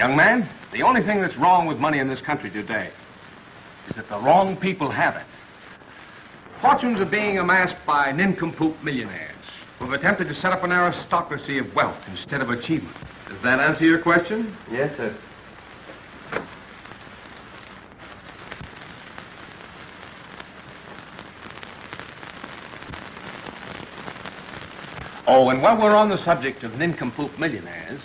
Young man, the only thing that's wrong with money in this country today is that the wrong people have it. Fortunes are being amassed by nincompoop millionaires who have attempted to set up an aristocracy of wealth instead of achievement. Does that answer your question? Yes, sir. Oh, and while we're on the subject of nincompoop millionaires,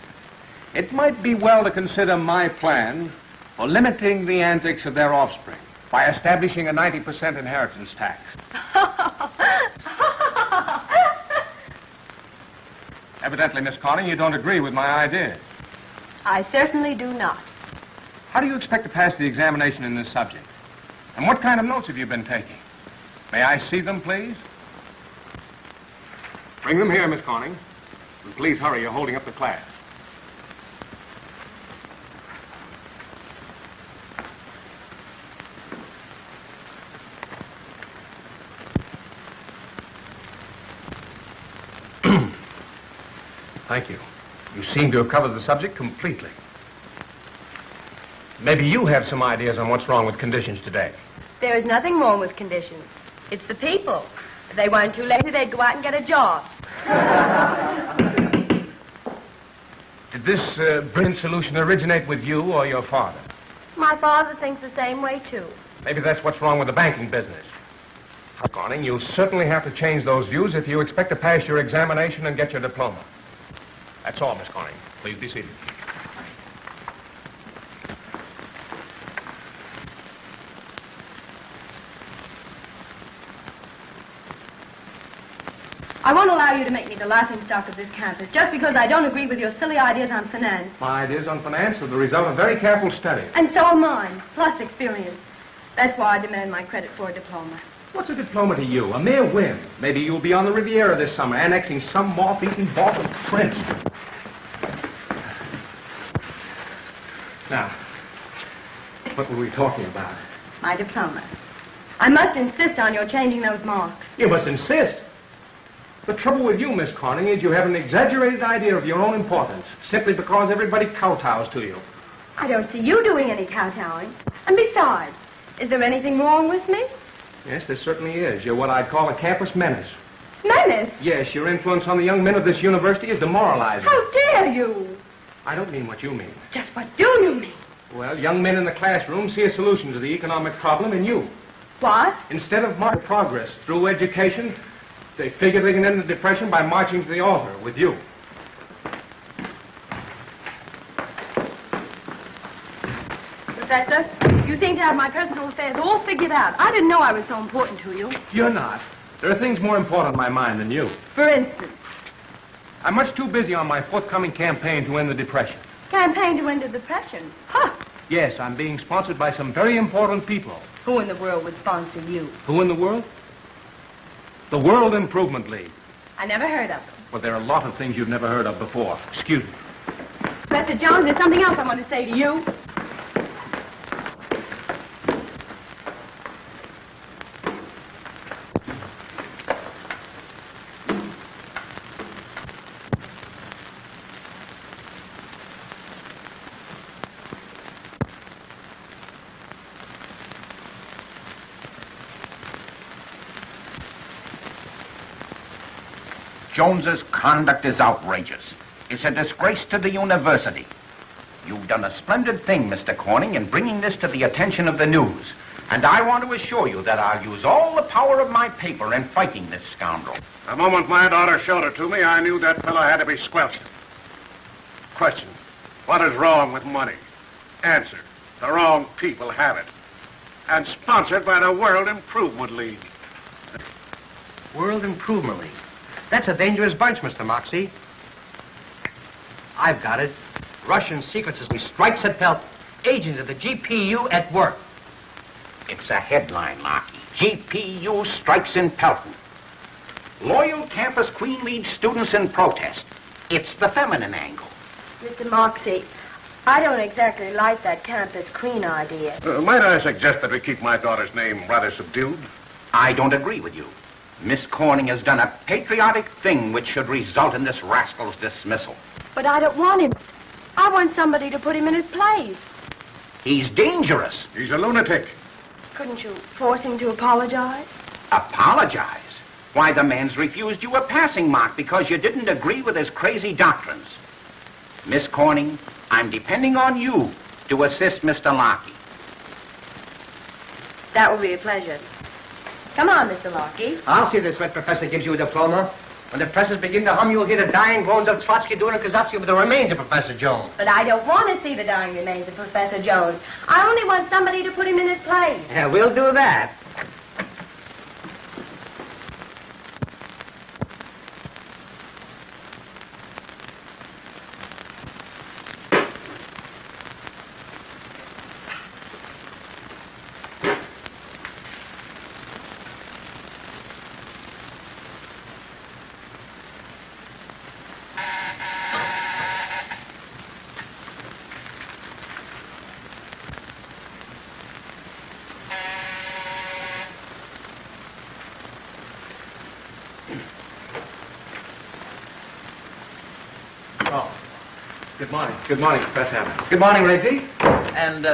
it might be well to consider my plan for limiting the antics of their offspring by establishing a 90% inheritance tax. Evidently, Miss Corning, you don't agree with my ideas. I certainly do not. How do you expect to pass the examination in this subject? And what kind of notes have you been taking? May I see them, please? Bring them here, Miss Corning. And please hurry, you're holding up the class. Thank you. You seem to have covered the subject completely. Maybe you have some ideas on what's wrong with conditions today. There is nothing wrong with conditions. It's the people. If they weren't too lazy, they'd go out and get a job. Did this brilliant solution originate with you or your father? My father thinks the same way, too. Maybe that's what's wrong with the banking business. Corning, you'll certainly have to change those views if you expect to pass your examination and get your diploma. That's all, Miss Corning. Please be seated. I won't allow you to make me the laughingstock of this campus just because I don't agree with your silly ideas on finance. My ideas on finance are the result of very careful study. And so are mine, plus experience. That's why I demand my credit for a diploma. What's a diploma to you? A mere whim. Maybe you'll be on the Riviera this summer, annexing some moth-eaten Balkan prince. Now, what were we talking about? My diploma. I must insist on your changing those marks. You must insist. The trouble with you, Miss Corning, is you have an exaggerated idea of your own importance, simply because everybody kowtows to you. I don't see you doing any kowtowing. And besides, is there anything wrong with me? Yes, there certainly is. You're what I'd call a campus menace. Menace? Yes, your influence on the young men of this university is demoralizing. How dare you? I don't mean what you mean. Just what do you mean? Well, young men in the classroom see a solution to the economic problem in you. What? Instead of marching progress through education, they figure they can end the depression by marching to the altar with you. Professor, you seem to have my personal affairs all figured out. I didn't know I was so important to you. You're not. There are things more important on my mind than you. For instance? I'm much too busy on my forthcoming campaign to end the depression. Campaign to end the depression? Huh. Yes, I'm being sponsored by some very important people. Who in the world would sponsor you? Who in the world? The World Improvement League. I never heard of them. Well, there are a lot of things you've never heard of before. Excuse me. Professor Jones, there's something else I want to say to you. Jones's conduct is outrageous. It's a disgrace to the university. You've done a splendid thing, Mr. Corning, in bringing this to the attention of the news. And I want to assure you that I'll use all the power of my paper in fighting this scoundrel. The moment my daughter showed it to me, I knew that fellow had to be squelched. Question: what is wrong with money? Answer: the wrong people have it. And sponsored by the World Improvement League. World Improvement League? That's a dangerous bunch, Mr. Moxie. I've got it. Russian Secret Society strikes at Pelton. Agents of the GPU at work. It's a headline, Markey. GPU strikes in Pelton. Loyal campus queen leads students in protest. It's the feminine angle. Mr. Moxie, I don't exactly like that campus queen idea. Might I suggest that we keep my daughter's name rather subdued? I don't agree with you. Miss Corning has done a patriotic thing which should result in this rascal's dismissal. But I don't want him. I want somebody to put him in his place. He's dangerous. He's a lunatic. Couldn't you force him to apologize? Apologize? Why, the man's refused you a passing mark because you didn't agree with his crazy doctrines. Miss Corning, I'm depending on you to assist Mr. Larkey. That will be a pleasure. Come on, Mr. Larkey. I'll see this red professor gives you a diploma. When the presses begin to hum, you'll hear the dying bones of Trotsky doing a kazatsky with the remains of Professor Jones. But I don't want to see the dying remains of Professor Jones. I only want somebody to put him in his place. Yeah, we'll do that. Good morning. Good morning, Professor Adams. Good morning, Reggie. And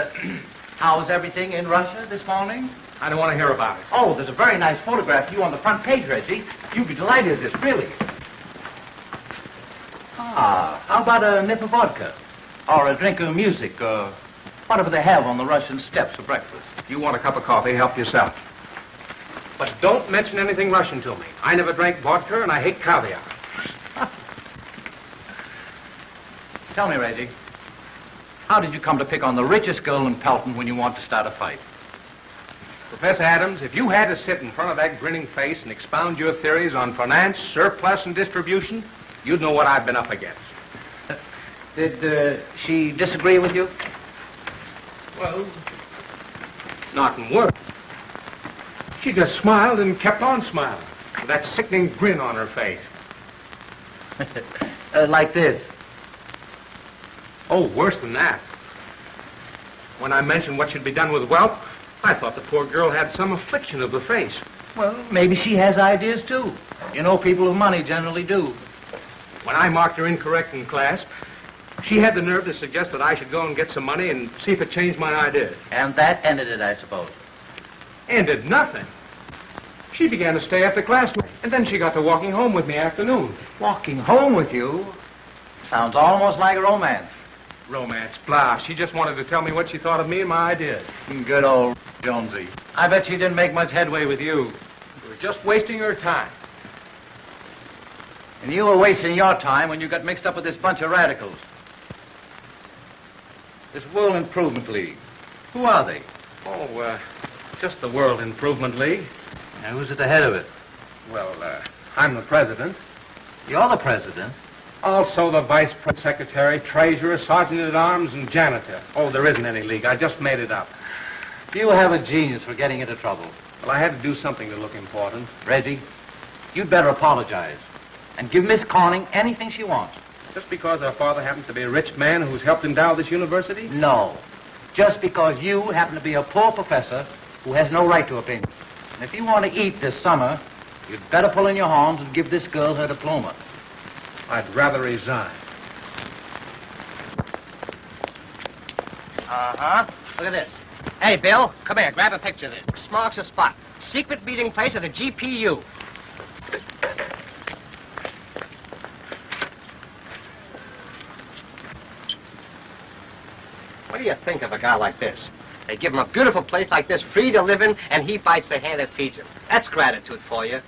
how's everything in Russia this morning? I don't want to hear about it. Oh, there's a very nice photograph of you on the front page, Reggie. You'd be delighted at this, really. How about a nip of vodka? Or a drink of music, or whatever they have on the Russian steppes for breakfast. If you want a cup of coffee, help yourself. But don't mention anything Russian to me. I never drank vodka, and I hate caviar. Tell me, Reggie, how did you come to pick on the richest girl in Pelton when you want to start a fight? Professor Adams, if you had to sit in front of that grinning face and expound your theories on finance, surplus, and distribution, you'd know what I've been up against. Did she disagree with you? Well, not in words. She just smiled and kept on smiling, with that sickening grin on her face. Like this. Oh, worse than that. When I mentioned what should be done with wealth, I thought the poor girl had some affliction of the face. Well, maybe she has ideas, too. You know, people with money generally do. When I marked her incorrect in class, she had the nerve to suggest that I should go and get some money and see if it changed my ideas. And that ended it, I suppose. Ended nothing. She began to stay after class, and then she got to walking home with me afternoon. Walking home with you? Sounds almost like a romance. Romance, blah. She just wanted to tell me what she thought of me and my ideas. Good old Jonesy. I bet she didn't make much headway with you. We were just wasting her time. And you were wasting your time when you got mixed up with this bunch of radicals. This World Improvement League. Who are they? Oh, just the World Improvement League. And who's at the head of it? Well, I'm the president. You're the president. Also the vice secretary, treasurer, sergeant-at-arms, and janitor. Oh, there isn't any league. I just made it up. You have a genius for getting into trouble. Well, I had to do something to look important. Reggie, you'd better apologize and give Miss Corning anything she wants. Just because her father happens to be a rich man who's helped endow this university? No. Just because you happen to be a poor professor who has no right to opinion. And if you want to eat this summer, you'd better pull in your horns and give this girl her diploma. I'd rather resign. Uh-huh. Look at this. Hey, Bill, come here. Grab a picture of this. This marks the spot. Secret meeting place of the GPU. What do you think of a guy like this? They give him a beautiful place like this, free to live in, and he bites the hand that feeds him. That's gratitude for you.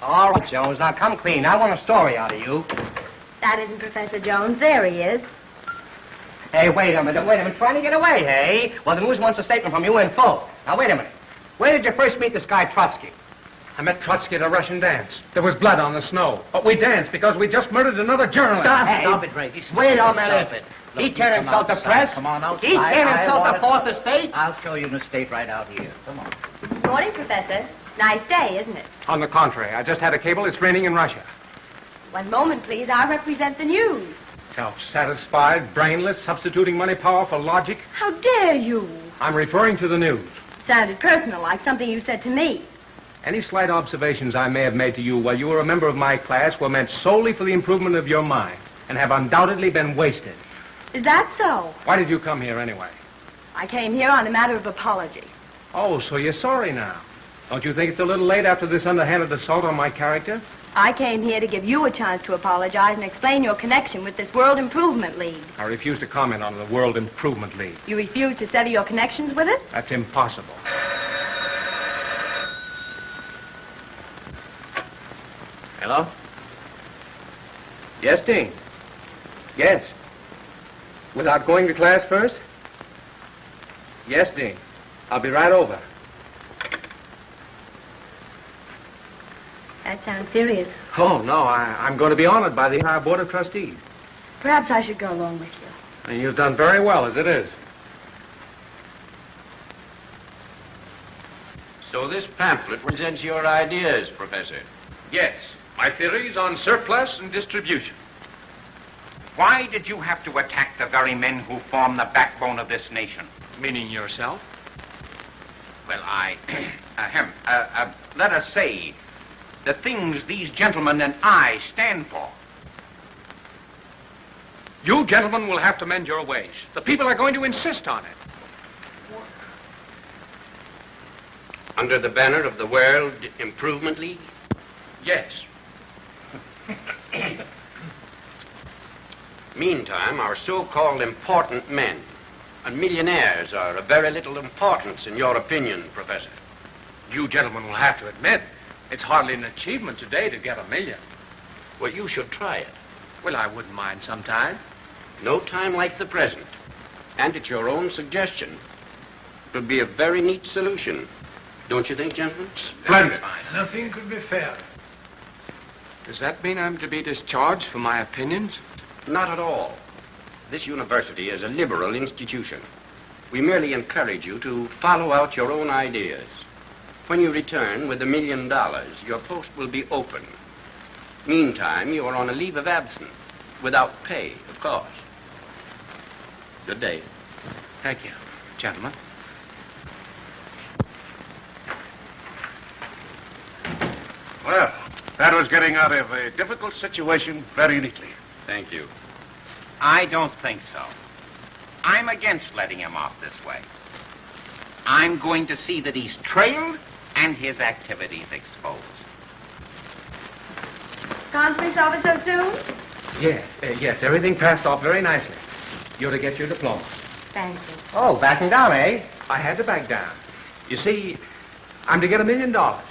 All right, Jones, now come clean. I want a story out of you. That isn't Professor Jones. There he is. Hey, wait a minute. Trying to get away, hey? Well, the news wants a statement from you in full. Now, wait a minute. Where did you first meet this guy, Trotsky? I met Trotsky at a Russian dance. There was blood on the snow. But we danced because we just murdered another journalist. Stop it, Reggie. Wait a minute. Look, He can't insult the press. Come on outside. He can't I insult want the Fourth Estate. I'll show you an estate right out here. Come on. Good morning, Professor. Nice day, isn't it? On the contrary, I just had a cable. It's raining in Russia. One moment, please. I represent the news. Self-satisfied, brainless, substituting money power for logic. How dare you? I'm referring to the news. Sounded personal, like something you said to me. Any slight observations I may have made to you while you were a member of my class were meant solely for the improvement of your mind. and have undoubtedly been wasted. Is that so? Why did you come here anyway? I came here on a matter of apology. Oh, so you're sorry now. Don't you think it's a little late after this underhanded assault on my character? I came here to give you a chance to apologize and explain your connection with this World Improvement League. I refuse to comment on the World Improvement League. You refuse to sever your connections with it? That's impossible. Hello? Yes, Dean. Yes. Without going to class first? Yes, Dean. I'll be right over. That sounds serious. Oh, no, I'm going to be honored by the entire Board of Trustees. Perhaps I should go along with you. And you've done very well, as it is. So this pamphlet presents your ideas, Professor. Yes. My theories on surplus and distribution. Why did you have to attack the very men who form the backbone of this nation? Meaning yourself? Well, let us say, the things these gentlemen and I stand for. You gentlemen will have to mend your ways. The people are going to insist on it. Under the banner of the World Improvement League? Yes. Meantime, our so-called important men and millionaires are of very little importance in your opinion, Professor. You gentlemen will have to admit it's hardly an achievement today to get $1 million. Well, you should try it. Well, I wouldn't mind some time. No time like the present. And at your own suggestion. It would be a very neat solution. Don't you think, gentlemen? Splendid. Nothing could be fairer. Does that mean I'm to be discharged for my opinions? Not at all. This university is a liberal institution. We merely encourage you to follow out your own ideas. When you return with $1 million, your post will be open. Meantime, you are on a leave of absence, without pay, of course. Good day. Thank you, gentlemen. Well, that was getting out of a difficult situation very neatly. Thank you. I don't think so. I'm against letting him off this way. I'm going to see that he's trailed and his activities exposed. Conference over so soon? Yes, everything passed off very nicely. You're to get your diploma. Thank you. Oh, backing down, eh? I had to back down. You see, I'm to get $1 million. $1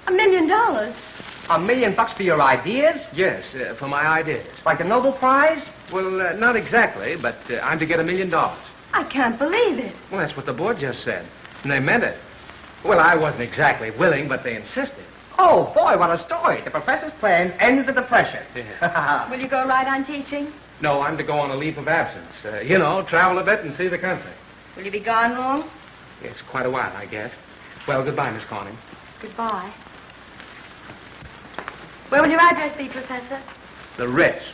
million? $1 million for your ideas? Yes, for my ideas. Like a Nobel Prize? Well, not exactly, but I'm to get $1 million. Well, I can't believe it. that's what the board just said. And they meant it. Well, I wasn't exactly willing, but they insisted. Oh, boy, what a story. The professor's plan ends the depression. Will you go right on teaching? No, I'm to go on a leave of absence. Travel a bit and see the country. Will you be gone long? It's quite a while, I guess. Well, goodbye, Miss Corning. Goodbye. Where will your address be, Professor? The Ritz.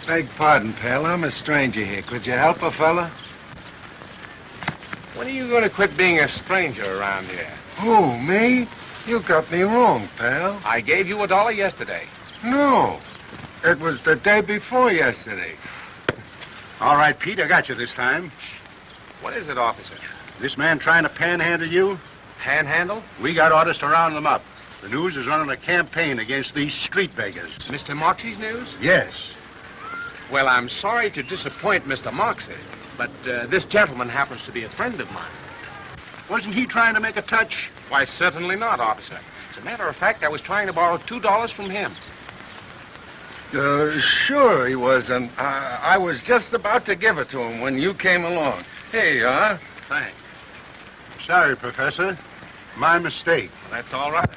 Beg pardon, pal. I'm a stranger here. Could you help a fella? When are you going to quit being a stranger around here? Oh, me? You got me wrong, pal. I gave you $1 yesterday. No. It was the day before yesterday. All right, Pete, I got you this time. What is it, officer? This man trying to panhandle you? Panhandle? We got orders to round them up. The news is running a campaign against these street beggars. Mr. Moxie's news? Yes. Well, I'm sorry to disappoint Mr. Moxie, but this gentleman happens to be a friend of mine. Wasn't he trying to make a touch? Why, certainly not, officer. As a matter of fact, I was trying to borrow $2 from him. Sure he was, and I was just about to give it to him when you came along. Here you are. Thanks. Sorry, Professor. My mistake. That's all right.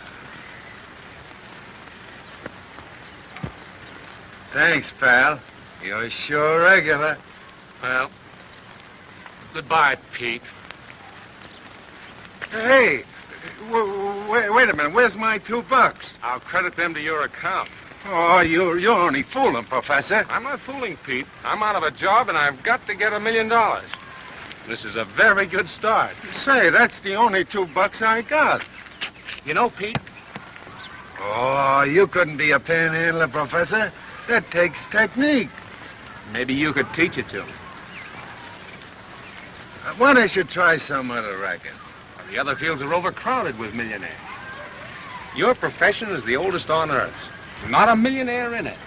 Thanks, pal. You're sure regular. Well, goodbye, Pete. Hey, Wait a minute. Where's my $2? I'll credit them to your account. Oh, you're only fooling, Professor. I'm not fooling, Pete. I'm out of a job, and I've got to get $1 million. This is a very good start. Say, that's the only $2 I got. You know, Pete, Oh, you couldn't be a panhandler, Professor. That takes technique. maybe you could teach it to me. Why don't you try some other racket? The other fields are overcrowded with millionaires. Your profession is the oldest on earth. Not a millionaire in it.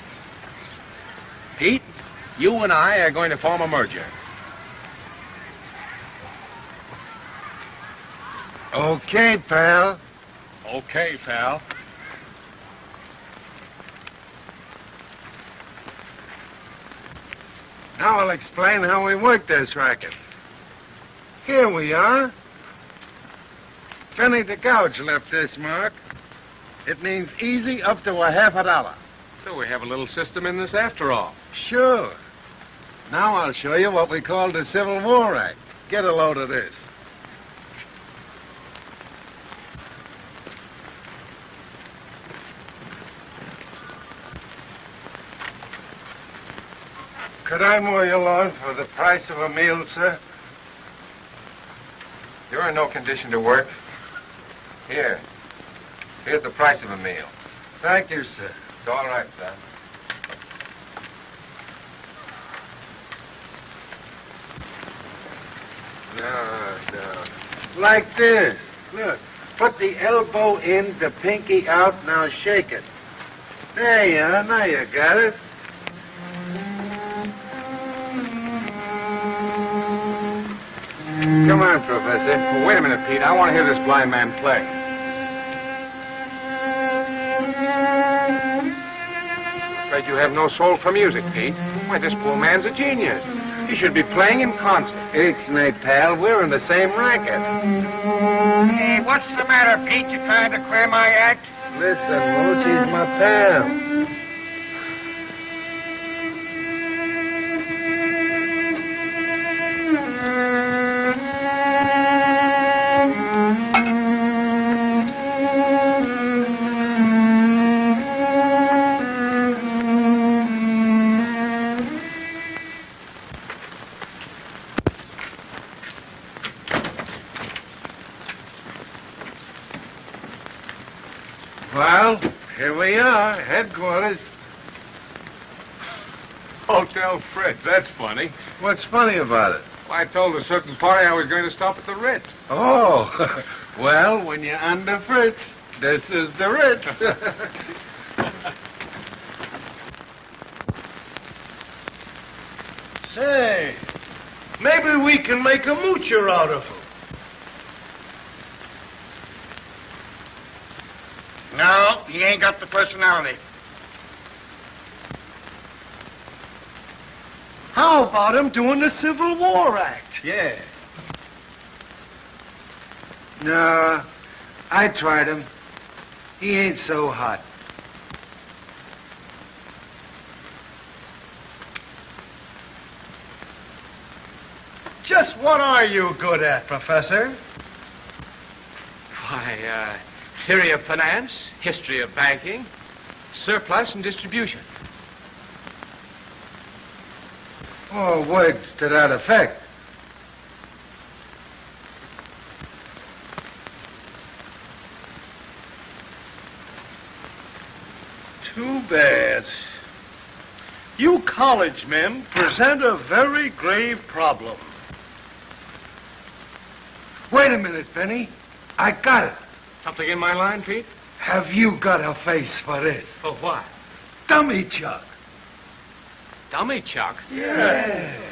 Pete, you and I are going to form a merger. Okay, pal. Okay, pal. Now I'll explain how we work this racket. Here we are. Penny to gouge left this mark. It means easy up to $50. So we have a little system in this after all. Sure. Now I'll show you what we call the Civil War Act. Get a load of this. Could I mow your lawn for the price of a meal, sir? You're in no condition to work. Here's the price of a meal. Thank you, sir. It's all right, son. No. Like this. Look. Put the elbow in, the pinky out. Now shake it. There you are. Now you got it. Come on, Professor. Well, wait a minute, Pete. I want to hear this blind man play. I'm afraid you have no soul for music, Pete. Why, this poor man's a genius. He should be playing in concert. Ixnay, pal. We're in the same racket. Hey, what's the matter, Pete? You trying to clear my act? Listen, Mooch, he's my pal. Well, here we are, headquarters. Hotel Fritz. That's funny. What's funny about it? Well, I told a certain party I was going to stop at the Ritz. Oh, well, when you're under Fritz, this is the Ritz. Say, maybe we can make a moocher out of him. No, he ain't got the personality. How about him doing the Civil War Act? Yeah. No, I tried him. He ain't so hot. Just what are you good at, Professor? Why, theory of finance, history of banking, surplus and distribution. Oh, words to that effect. Too bad. You college men present a very grave problem. Wait a minute, Benny. I got it. Something in my line, Pete? Have you got a face for this? For what? Dummy Chuck. Dummy Chuck? Yeah.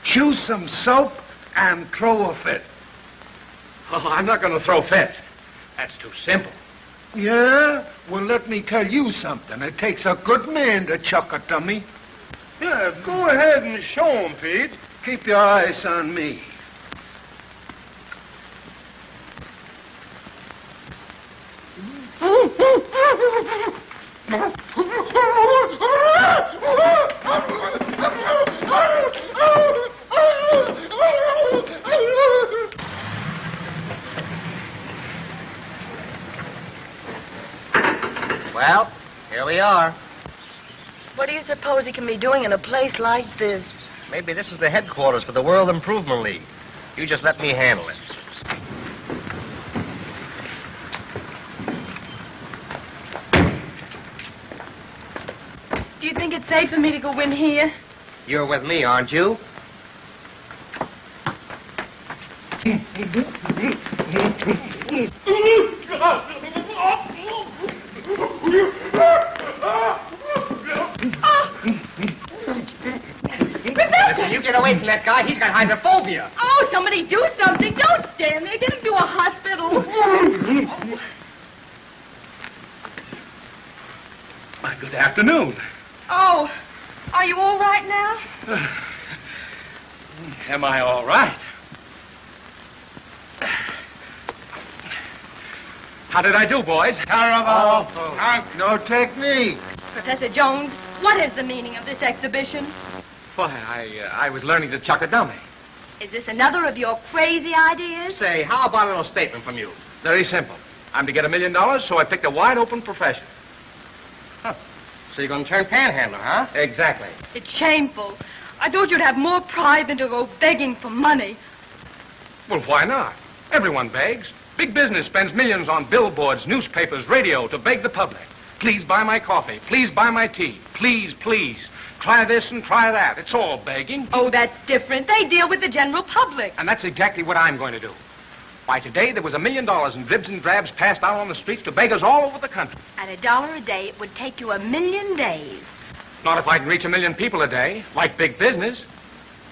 Choose some soap and throw a fit. Oh, I'm not going to throw fits. That's too simple. Yeah? Well, let me tell you something. It takes a good man to chuck a dummy. Yeah, go ahead and show him, Pete. Keep your eyes on me. are. What do you suppose he can be doing in a place like this? Maybe this is the headquarters for the World Improvement League. You just let me handle it. Do you think it's safe for me to go in here? You're with me, aren't you? Listen, you get away from that guy. He's got hydrophobia. Oh, somebody do something. Don't stand there. Get him to a hospital. Why, good afternoon. Oh, are you all right now? Am I all right? How did I do, boys? Terrible. No technique. Professor Jones, what is the meaning of this exhibition? Why, I was learning to chuck a dummy. Is this another of your crazy ideas? Say, how about a little statement from you? Very simple. I'm to get $1 million, so I picked a wide-open profession. Huh. So you're going to turn panhandler, huh? Exactly. It's shameful. I thought you'd have more pride than to go begging for money. Well, why not? Everyone begs. Big business spends millions on billboards, newspapers, radio to beg the public. Please buy my coffee. Please buy my tea. Please, please. Try this and try that. It's all begging. Oh, that's different. They deal with the general public. And that's exactly what I'm going to do. Why, today there was $1 million in dribs and drabs passed out on the streets to beggars all over the country. At $1 a day, it would take you 1,000,000 days. Not if I can reach 1 million people a day, like big business.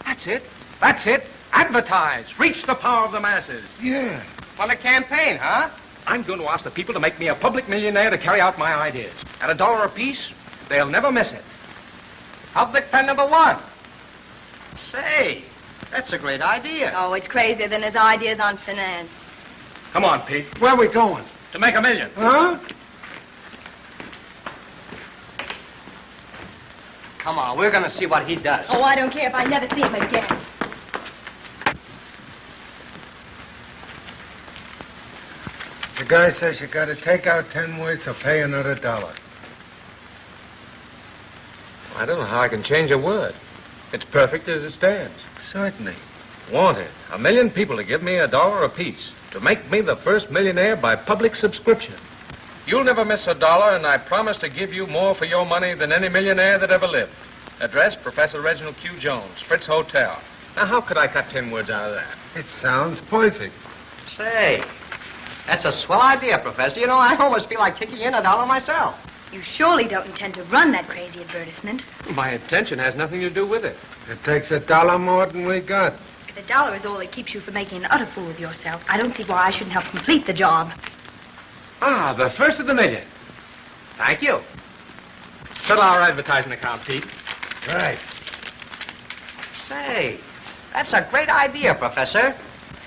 That's it. That's it. Advertise. Reach the power of the masses. Yeah. On a campaign, huh? I'm going to ask the people to make me a public millionaire to carry out my ideas. At $1 apiece, they'll never miss it. Public pen number 1. Say, that's a great idea. Oh, it's crazier than his ideas on finance. Come on, Pete. Where are we going? To make $1 million. Huh? Come on, we're going to see what he does. Oh, I don't care if I never see him again. The guy says you got to take out 10 words or pay another $1. I don't know how I can change a word. It's perfect as it stands. Certainly. Wanted 1 million people to give me $1 apiece to make me the first millionaire by public subscription. You'll never miss $1, and I promise to give you more for your money than any millionaire that ever lived. Address, Professor Reginald Q. Jones, Fritz Hotel. Now, how could I cut 10 words out of that? It sounds perfect. Say, that's a swell idea, Professor. You know, I almost feel like kicking in $1 myself. You surely don't intend to run that crazy advertisement. My intention has nothing to do with it. It takes $1 more than we got. If $1 is all that keeps you from making an utter fool of yourself, I don't see why I shouldn't help complete the job. Ah, the first of the million. Thank you. Settle our advertising account, Pete. Right. Say, that's a great idea, Professor.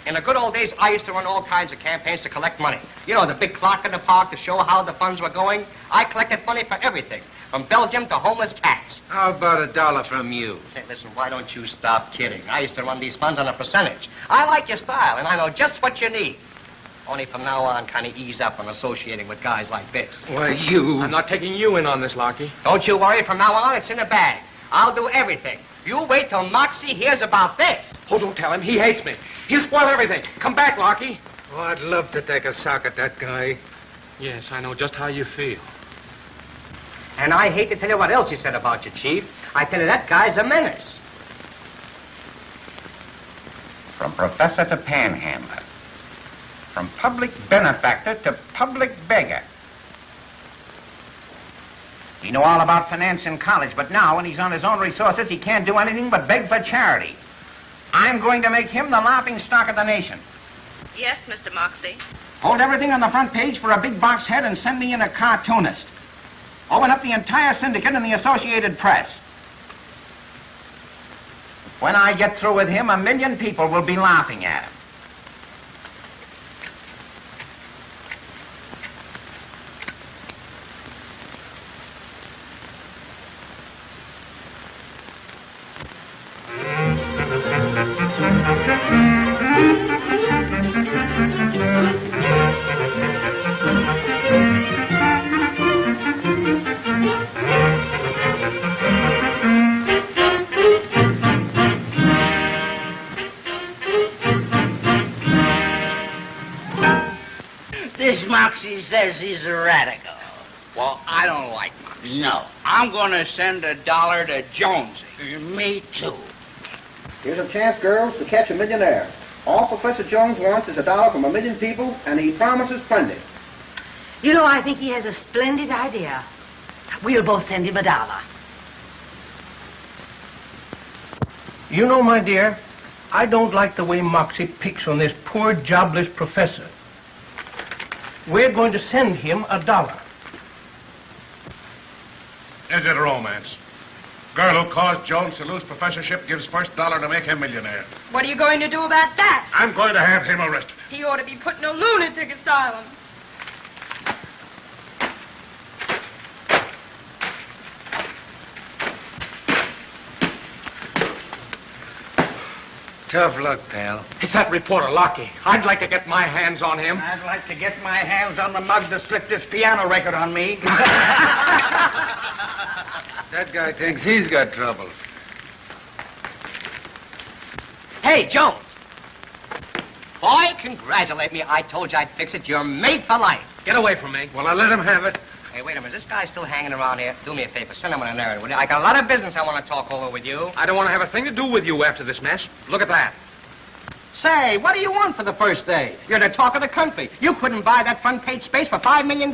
In the good old days, I used to run all kinds of campaigns to collect money. You know, the big clock in the park to show how the funds were going. I collected money for everything, from Belgium to homeless cats. How about $1 from you? Say, listen, why don't you stop kidding? I used to run these funds on a percentage. I like your style, and I know just what you need. Only from now on, kind of ease up on associating with guys like this. Why, you... I'm not taking you in on this, Lockie. Don't you worry. From now on, it's in the bag. I'll do everything. You wait till Moxie hears about this. Oh, don't tell him. He hates me. He'll spoil everything. Come back, Lockie. Oh, I'd love to take a sock at that guy. Yes, I know just how you feel. And I hate to tell you what else he said about you, Chief. I tell you, that guy's a menace. From professor to panhandler. From public benefactor to public beggar. He knew all about finance in college, but now, when he's on his own resources, he can't do anything but beg for charity. I'm going to make him the laughing stock of the nation. Yes, Mr. Moxie. Hold everything on the front page for a big box head and send me in a cartoonist. Open up the entire syndicate in the Associated Press. When I get through with him, 1 million people will be laughing at him. Moxie says he's a radical. Well, I don't like Moxie. No. I'm going to send $1 to Jonesy. Me too. Here's a chance, girls, to catch a millionaire. All Professor Jones wants is $1 from 1 million people, and he promises plenty. You know, I think he has a splendid idea. We'll both send him $1. You know, my dear, I don't like the way Moxie picks on this poor, jobless professor. We're going to send him $1. Is it romance? Girl who caused Jones to lose professorship gives first $1 to make him millionaire. What are you going to do about that? I'm going to have him arrested. He ought to be put in a lunatic asylum. Tough luck, pal. It's that reporter, Lockie. I'd like to get my hands on him. I'd like to get my hands on the mug that slipped this piano record on me. That guy thinks he's got troubles. Hey, Jones. Boy, congratulate me. I told you I'd fix it. You're made for life. Get away from me. Well, I let him have it. Hey, wait a minute. This guy's still hanging around here. Do me a favor. Send him on an errand, will you? I got a lot of business I want to talk over with you. I don't want to have a thing to do with you after this mess. Look at that. Say, what do you want for the first day? You're the talk of the country. You couldn't buy that front page space for $5 million.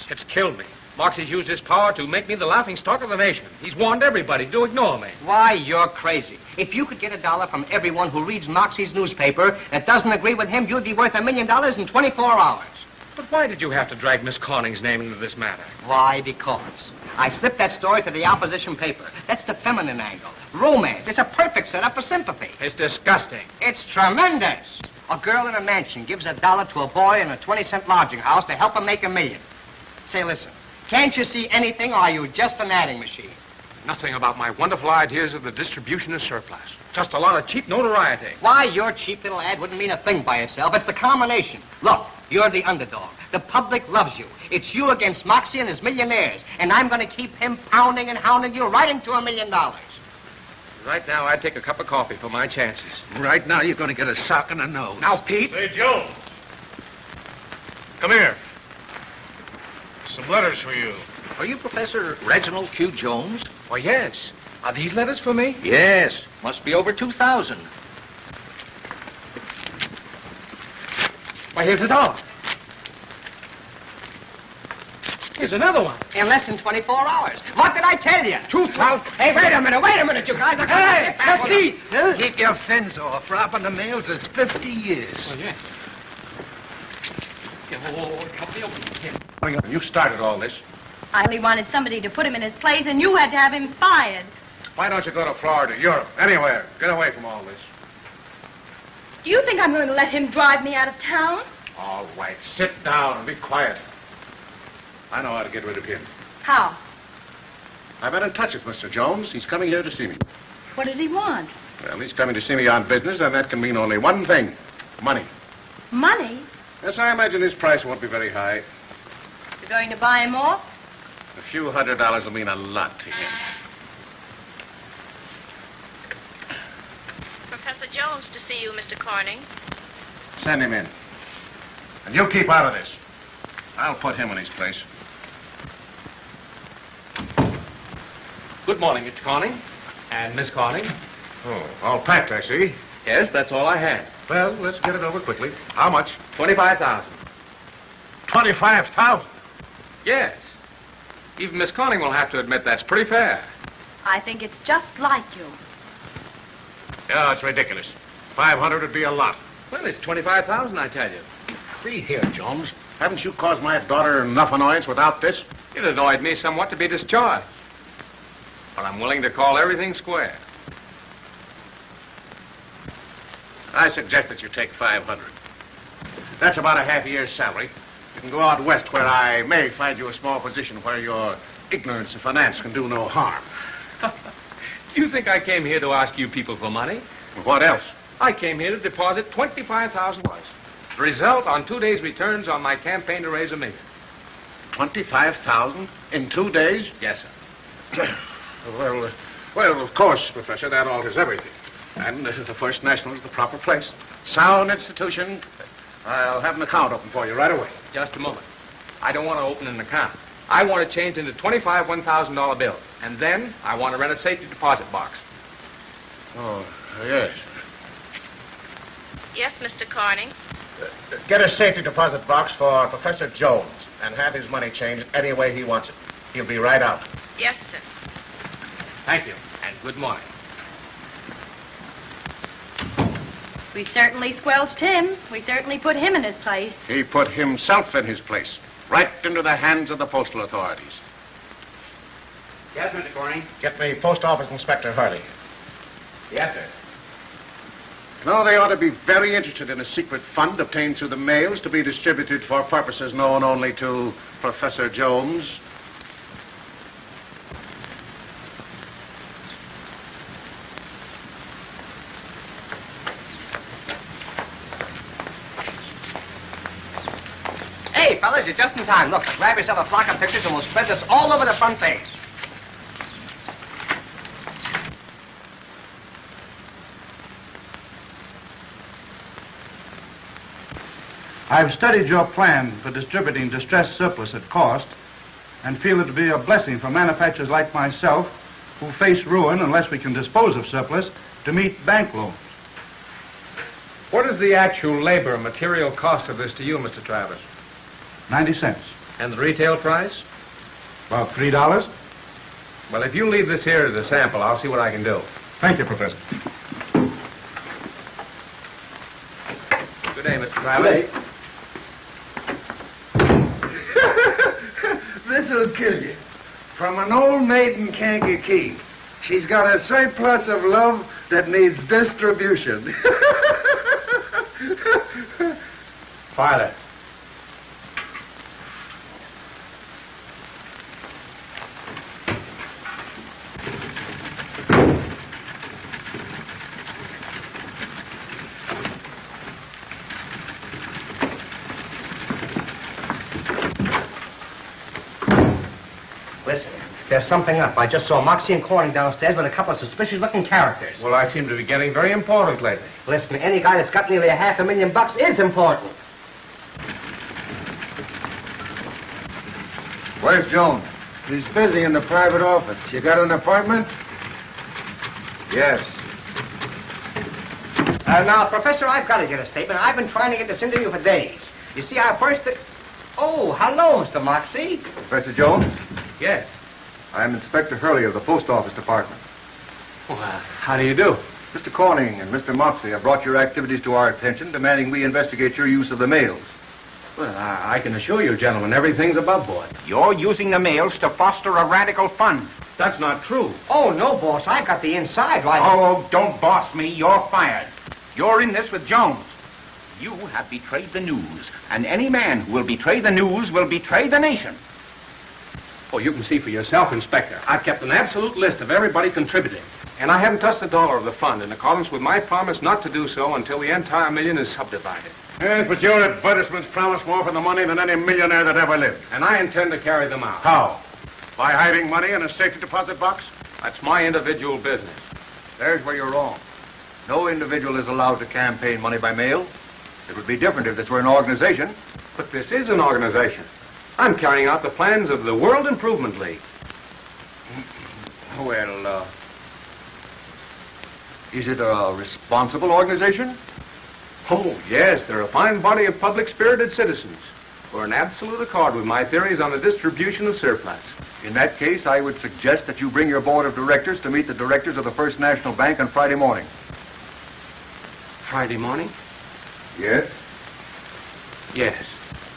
It's killed me. Moxie's used his power to make me the laughing stock of the nation. He's warned everybody to ignore me. Why, you're crazy. If you could get $1 from everyone who reads Moxie's newspaper that doesn't agree with him, you'd be worth $1 million in 24 hours. But why did you have to drag Miss Corning's name into this matter? Why? Because I slipped that story to the opposition paper. That's the feminine angle. Romance. It's a perfect setup for sympathy. It's disgusting. It's tremendous. A girl in a mansion gives $1 to a boy in a 20-cent lodging house to help him make $1 million. Say, listen, can't you see anything, or are you just an adding machine? Nothing about my wonderful ideas of the distribution of surplus. Just a lot of cheap notoriety. Why, your cheap little ad wouldn't mean a thing by itself. It's the combination. Look, you're the underdog. The public loves you. It's you against Moxie and his millionaires. And I'm going to keep him pounding and hounding you right into $1 million. Right now, I'd take a cup of coffee for my chances. Right now, you're going to get a sock in the nose. Now, Pete. Hey, Jones. Come here. Some letters for you. Are you Professor Reginald Q. Jones? Why, yes. Are these letters for me? Yes. Must be over 2,000. Why, here's $1. Here's another one. In less than 24 hours. What did I tell you? 2,000. Hey, wait a minute, you guys. Hey, that's Pete. Keep your fins off. Robbing the mails is 50 years. Oh, yeah. Help me open here. You started all this. I only wanted somebody to put him in his place, and you had to have him fired. Why don't you go to Florida, Europe, anywhere? Get away from all this. Do you think I'm going to let him drive me out of town? All right, sit down and be quiet. I know how to get rid of him. How? I've been in touch with Mr. Jones. He's coming here to see me. What does he want? Well, he's coming to see me on business, and that can mean only one thing. Money. Money? Yes, I imagine his price won't be very high. You're going to buy him off? A few $100 will mean a lot to him. Professor Jones to see you, Mr. Corning. Send him in. And you keep out of this. I'll put him in his place. Good morning, Mr. Corning. And Miss Corning. Oh, all packed, I see. Yes, that's all I had. Well, let's get it over quickly. How much? 25,000. 25,000. Yes. Even Miss Corning will have to admit that's pretty fair. I think it's just like you. Yeah, it's ridiculous. 500 would be a lot. Well, it's 25,000, I tell you. See here, Jones. Haven't you caused my daughter enough annoyance without this? It annoyed me somewhat to be discharged. But I'm willing to call everything square. I suggest that you take 500. That's about a half year's salary. You can go out west where I may find you a small position where your ignorance of finance can do no harm. Do you think I came here to ask you people for money? What else? I came here to deposit $25,000. The result on 2 days' returns on my campaign to raise $1 million. 25,000 in 2 days? Yes, sir. Well, of course, Professor, that alters everything. And the First National is the proper place. Sound institution. I'll have an account open for you right away. Just a moment. I don't want to open an account. I want to change into 25 $1,000 bills. And then I want to rent a safety deposit box. Oh, yes. Yes, Mr. Corning. Get a safety deposit box for Professor Jones and have his money changed any way he wants it. He'll be right out. Yes, sir. Thank you, and good morning. We certainly squelched him. We certainly put him in his place. He put himself in his place, right into the hands of the postal authorities. Yes, Mr. Corning. Get me Post Office Inspector Harley. Yes, sir. No, they ought to be very interested in a secret fund obtained through the mails to be distributed for purposes known only to Professor Jones. Hey, fellas, you're just in time. Look, grab yourself a flock of pictures and we'll spread this all over the front page. I've studied your plan for distributing distressed surplus at cost and feel it to be a blessing for manufacturers like myself who face ruin unless we can dispose of surplus to meet bank loans. What is the actual labor and material cost of this to you, Mr. Travis? 90 cents. And the retail price? About $3. Well, if you leave this here as a sample, I'll see what I can do. Thank you, Professor. Good day, Mr. Travis. Good day. This'll kill you. From an old maid in Kankakee. She's got a surplus of love that needs distribution. Father. Listen, there's something up. I just saw Moxie and Corning downstairs with a couple of suspicious-looking characters. Well, I seem to be getting very important lately. Listen, any guy that's got nearly $500,000 is important. Where's Jones? He's busy in the private office. You got an appointment? Yes. Now, Professor, I've got to get a statement. I've been trying to get this interview for days. You see, our first... Oh, hello, Mr. Moxie. Professor Jones? Yes. I'm Inspector Hurley of the Post Office Department. Well, how do you do? Mr. Corning and Mr. Moxley have brought your activities to our attention, demanding we investigate your use of the mails. Well, I can assure you, gentlemen, everything's above board. You're using the mails to foster a radical fund. That's not true. Oh, no, boss. I've got the inside right. Oh, don't boss me. You're fired. You're in this with Jones. You have betrayed the news, and any man who will betray the news will betray the nation. Oh, you can see for yourself, Inspector. I've kept an absolute list of everybody contributing. And I haven't touched a dollar of the fund in accordance with my promise not to do so until the entire million is subdivided. Yes, but your advertisements promise more for the money than any millionaire that ever lived. And I intend to carry them out. How? By hiding money in a safety deposit box? That's my individual business. There's where you're wrong. No individual is allowed to campaign money by mail. It would be different if this were an organization. But this is an organization. I'm carrying out the plans of the World Improvement League. Well, is it a responsible organization? Oh, yes, they're a fine body of public-spirited citizens who are in absolute accord with my theories on the distribution of surplus. In that case, I would suggest that you bring your board of directors to meet the directors of the First National Bank on Friday morning. Friday morning? Yes? Yes.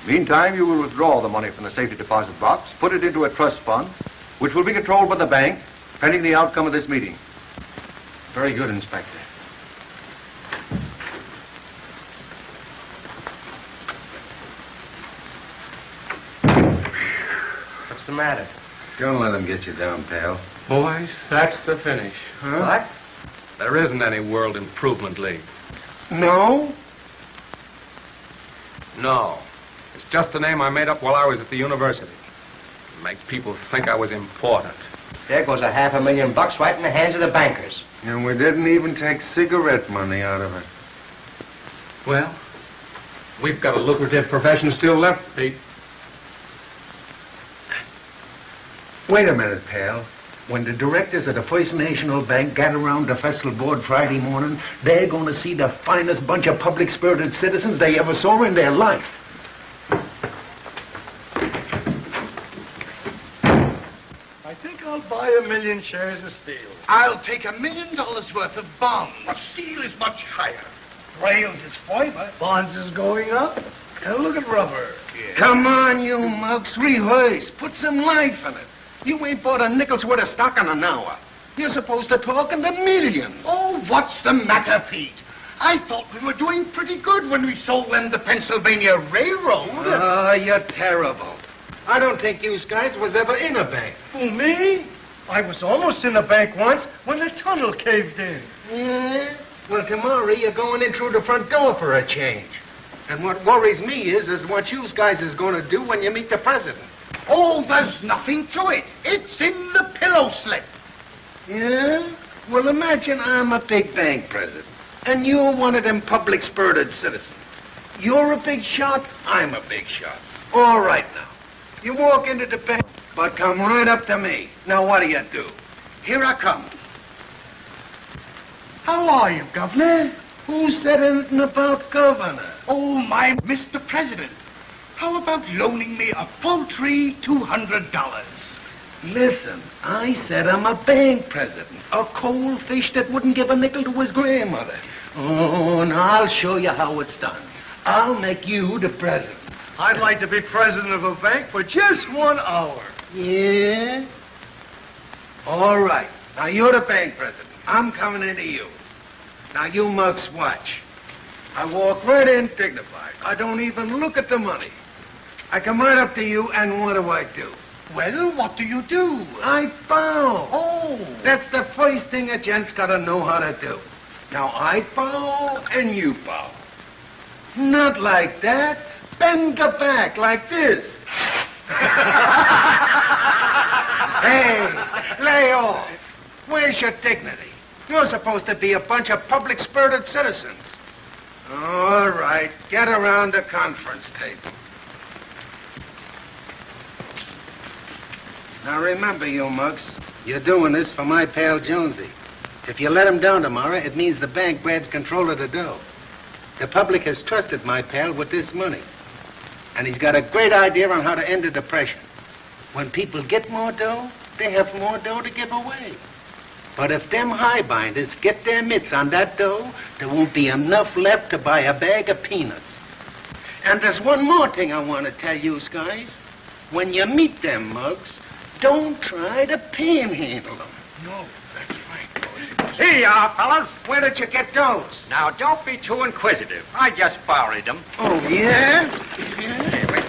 Meantime, you will withdraw the money from the safety deposit box, put it into a trust fund, which will be controlled by the bank, pending the outcome of this meeting. Very good, Inspector. What's the matter? Don't let him get you down, pal. Boys, that's the finish. Huh? What? There isn't any World Improvement League. No? No. It's just a name I made up while I was at the university. To make people think I was important. There goes $500,000 right in the hands of the bankers. And we didn't even take cigarette money out of it. Well, we've got a lucrative profession still left, Pete. Wait a minute, pal. When the directors of the First National Bank gather around the festival board Friday morning, they're going to see the finest bunch of public-spirited citizens they ever saw in their life. I think I'll buy 1 million shares of steel. I'll take $1 million worth of bonds. But steel is much higher. Rails is fiber. Bonds is going up. And look at rubber. Yeah. Come on, you mugs, rehearse. Put some life in it. You ain't bought a nickel's worth of stock in an hour. You're supposed to talk in the millions. Oh, what's the matter, Pete? I thought we were doing pretty good when we sold them the Pennsylvania Railroad. Oh, you're terrible. I don't think you guys was ever in a bank. Who, me? I was almost in a bank once when the tunnel caved in. Yeah? Well, tomorrow you're going in through the front door for a change. And what worries me is what you guys is going to do when you meet the president. Oh, there's nothing to it. It's in the pillow slip. Yeah? Well, imagine I'm a big bank president, and you're one of them public-spirited citizens. You're a big shot, I'm a big shot. All right, now. You walk into the bank, but come right up to me. Now, what do you do? Here I come. How are you, Governor? Who said anything about governor? Oh, my Mr. President. How about loaning me a paltry $200? Listen, I said I'm a bank president. A cold fish that wouldn't give a nickel to his grandmother. Oh, now I'll show you how it's done. I'll make you the president. I'd like to be president of a bank for just 1 hour. Yeah? All right. Now, you're the bank president. I'm coming into you. Now, you mugs watch. I walk right in dignified. I don't even look at the money. I come right up to you, and what do? Well, what do you do? I bow. Oh. That's the first thing a gent's got to know how to do. Now, I bow, and you bow. Not like that. Bend the back like this. Hey, lay off. Where's your dignity? You're supposed to be a bunch of public-spirited citizens. All right, get around the conference table. Now remember, you mugs, you're doing this for my pal Jonesy. If you let him down tomorrow, it means the bank grabs control of the dough. The public has trusted my pal with this money. And he's got a great idea on how to end the depression. When people get more dough, they have more dough to give away. But if them highbinders get their mitts on that dough, there won't be enough left to buy a bag of peanuts. And there's one more thing I want to tell you guys. When you meet them mugs, don't try to panhandle them. No, that's right. Here you are, fellas. Where did you get those? Now, don't be too inquisitive. I just borrowed them. Oh, yeah? Hey, wait.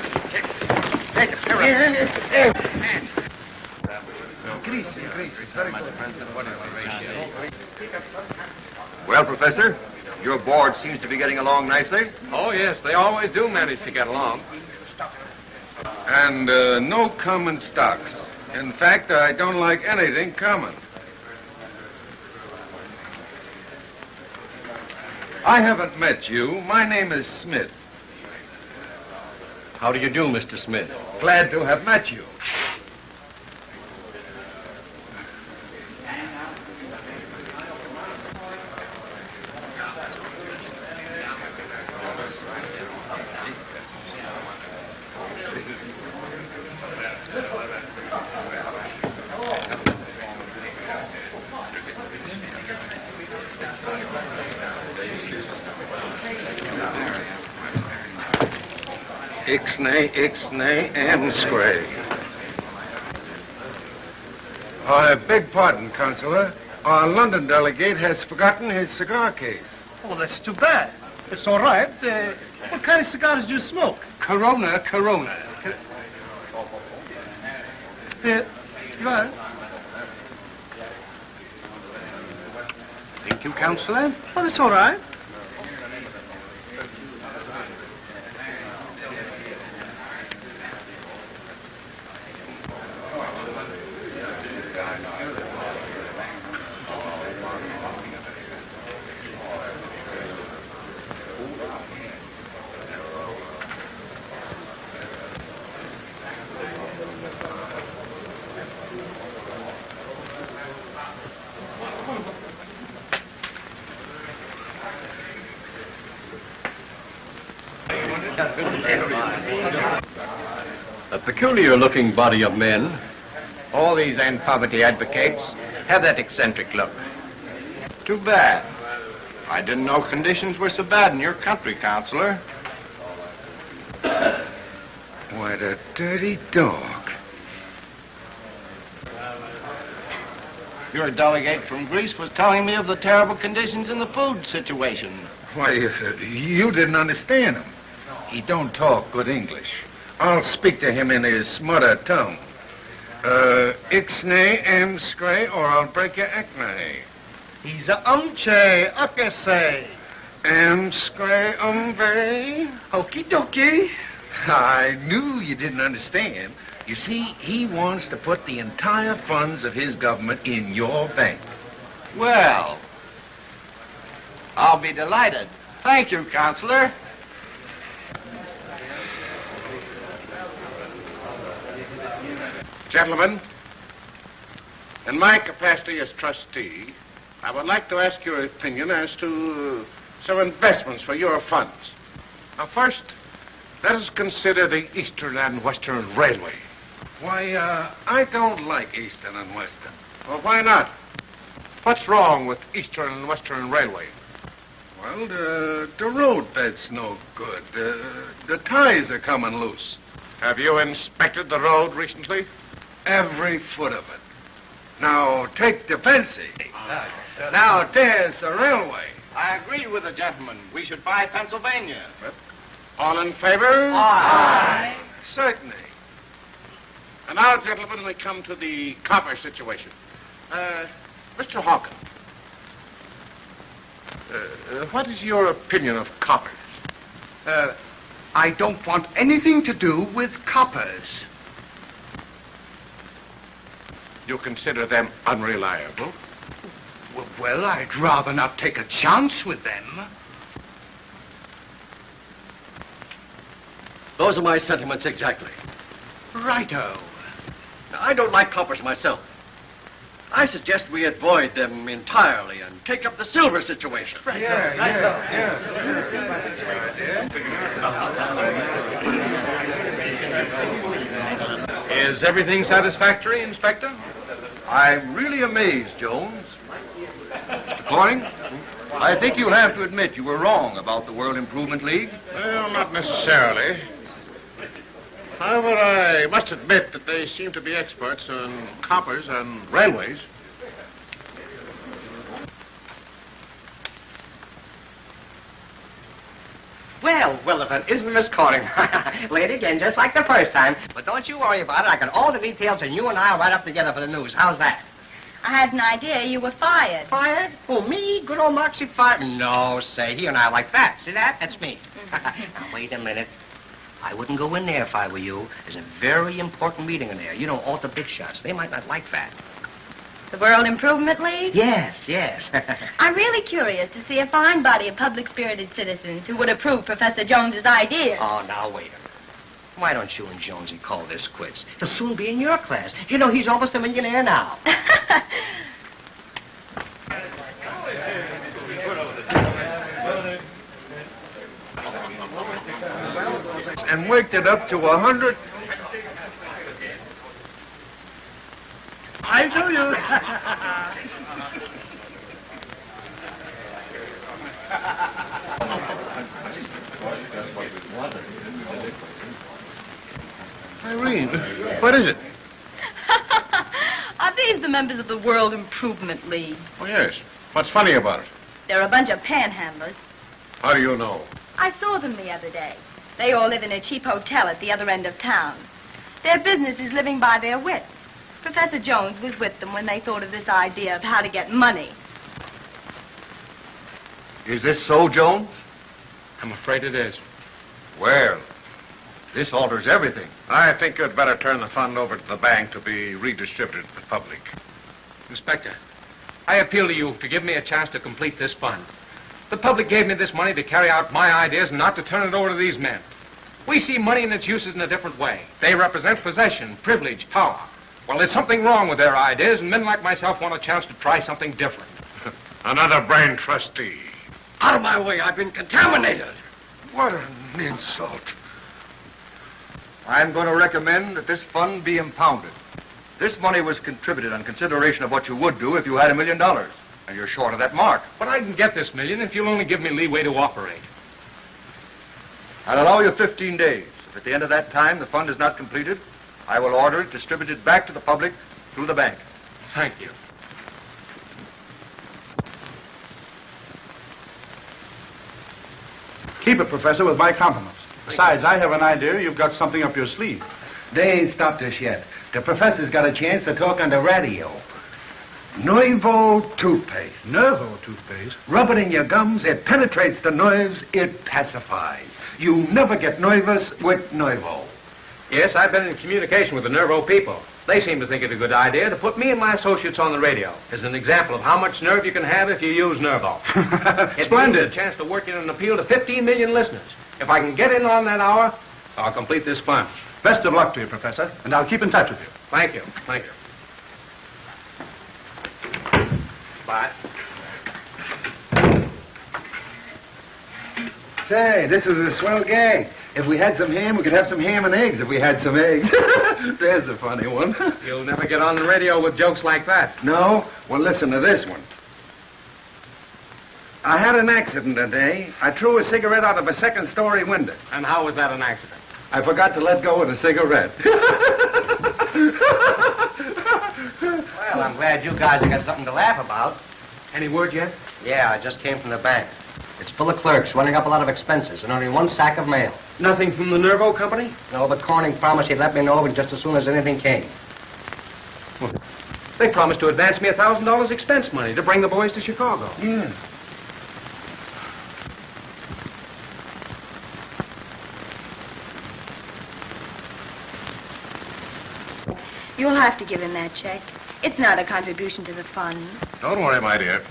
Take it. Well, Professor, your board seems to be getting along nicely. Oh, yes, they always do manage to get along. And no common stocks. In fact, I don't like anything common. I haven't met you. My name is Smith. How do you do, Mr. Smith? Glad to have met you. Ixnay, and Scray. I beg pardon, Counselor. Our London delegate has forgotten his cigar case. Oh, that's too bad. It's all right. What kind of cigars do you smoke? Corona. You are? Thank you, Counselor. Oh, that's all right. A peculiar-looking body of men. All these anti-poverty advocates have that eccentric look. Too bad. I didn't know conditions were so bad in your country, Counselor. What a dirty dog. Your delegate from Greece was telling me of the terrible conditions in the food situation. Why, you didn't understand him. He don't talk good English. I'll speak to him in his mother tongue. Ixnay, am scray, or I'll break your acne. He's a umche, upkase. Am scray, umve. Okie dokie. I knew you didn't understand. You see, he wants to put the entire funds of his government in your bank. Well, I'll be delighted. Thank you, Counselor. Gentlemen, in my capacity as trustee, I would like to ask your opinion as to some investments for your funds. Now, first, let us consider the Eastern and Western Railway. Why, I don't like Eastern and Western. Well, why not? What's wrong with Eastern and Western Railway? Well, the road bed's no good. The ties are coming loose. Have you inspected the road recently? Every foot of it. Now, take the fancy. Now, there's the railway. I agree with the gentleman. We should buy Pennsylvania. All in favor? Aye. Certainly. And now, gentlemen, we come to the copper situation. Mr. Hawkins, what is your opinion of coppers? I don't want anything to do with coppers. You consider them unreliable? Well, I'd rather not take a chance with them. Those are my sentiments exactly. Righto. I don't like coppers myself. I suggest we avoid them entirely and take up the silver situation. Is everything satisfactory, Inspector? I'm really amazed, Jones. Mr. Corning, I think you'll have to admit you were wrong about the World Improvement League. Well, not necessarily. However, I must admit that they seem to be experts on coppers and railways. Well, if it isn't Miss Corning. Late again, just like the first time. But don't you worry about it. I got all the details, and you and I will write up together for the news. How's that? I had an idea you were fired. Fired? Oh, me? Good old Moxie fired? No, say, he and I are like that. See that? That's me. Now, wait a minute. I wouldn't go in there if I were you. There's a very important meeting in there. You know, all the big shots. They might not like that. The World Improvement League? Yes. I'm really curious to see a fine body of public-spirited citizens who would approve Professor Jones's ideas. Oh, now, wait a minute. Why don't you and Jonesy call this quits? He'll soon be in your class. You know, he's almost a millionaire now. And worked it up to 100. I do you. Irene, what is it? Are these the members of the World Improvement League? Oh, yes. What's funny about it? They're a bunch of panhandlers. How do you know? I saw them the other day. They all live in a cheap hotel at the other end of town. Their business is living by their wits. Professor Jones was with them when they thought of this idea of how to get money. Is this so, Jones? I'm afraid it is. Well, this alters everything. I think you'd better turn the fund over to the bank to be redistributed to the public. Inspector, I appeal to you to give me a chance to complete this fund. The public gave me this money to carry out my ideas and not to turn it over to these men. We see money and its uses in a different way. They represent possession, privilege, power. Well, there's something wrong with their ideas, and men like myself want a chance to try something different. Another brain trustee. Out of my way, I've been contaminated. What an insult. I'm going to recommend that this fund be impounded. This money was contributed on consideration of what you would do if you had $1 million. And you're short of that mark. But I can get this million if you'll only give me leeway to operate. I'll allow you 15 days. If at the end of that time the fund is not completed, I will order it distributed back to the public through the bank. Thank you. Keep it, Professor, with my compliments. Besides, I have an idea you've got something up your sleeve. They ain't stopped us yet. The professor's got a chance to talk on the radio. Nervo toothpaste. Nervo toothpaste? Rub it in your gums, it penetrates the nerves, it pacifies. You never get nervous with Nervo. Yes, I've been in communication with the Nervo people. They seem to think it a good idea to put me and my associates on the radio as an example of how much nerve you can have if you use Nervo. Splendid. It's a chance to work in an appeal to 15 million listeners. If I can get in on that hour, I'll complete this fund. Best of luck to you, Professor, and I'll keep in touch with you. Thank you. Thank you. Bye. Say, this is a swell gang. If we had some ham, we could have some ham and eggs if we had some eggs. There's a funny one. You'll never get on the radio with jokes like that. No? Well, listen to this one. I had an accident today. I threw a cigarette out of a second-story window. And how was that an accident? I forgot to let go of the cigarette. Well, I'm glad you guys have got something to laugh about. Any word yet? Yeah, I just came from the bank. It's full of clerks running up a lot of expenses and only one sack of mail. Nothing from the Nervo company? No, but Corning promised he'd let me know just as soon as anything came. Well, they promised to advance me $1,000 expense money to bring the boys to Chicago. Yeah. You'll have to give him that check. It's not a contribution to the fund. Don't worry, my dear.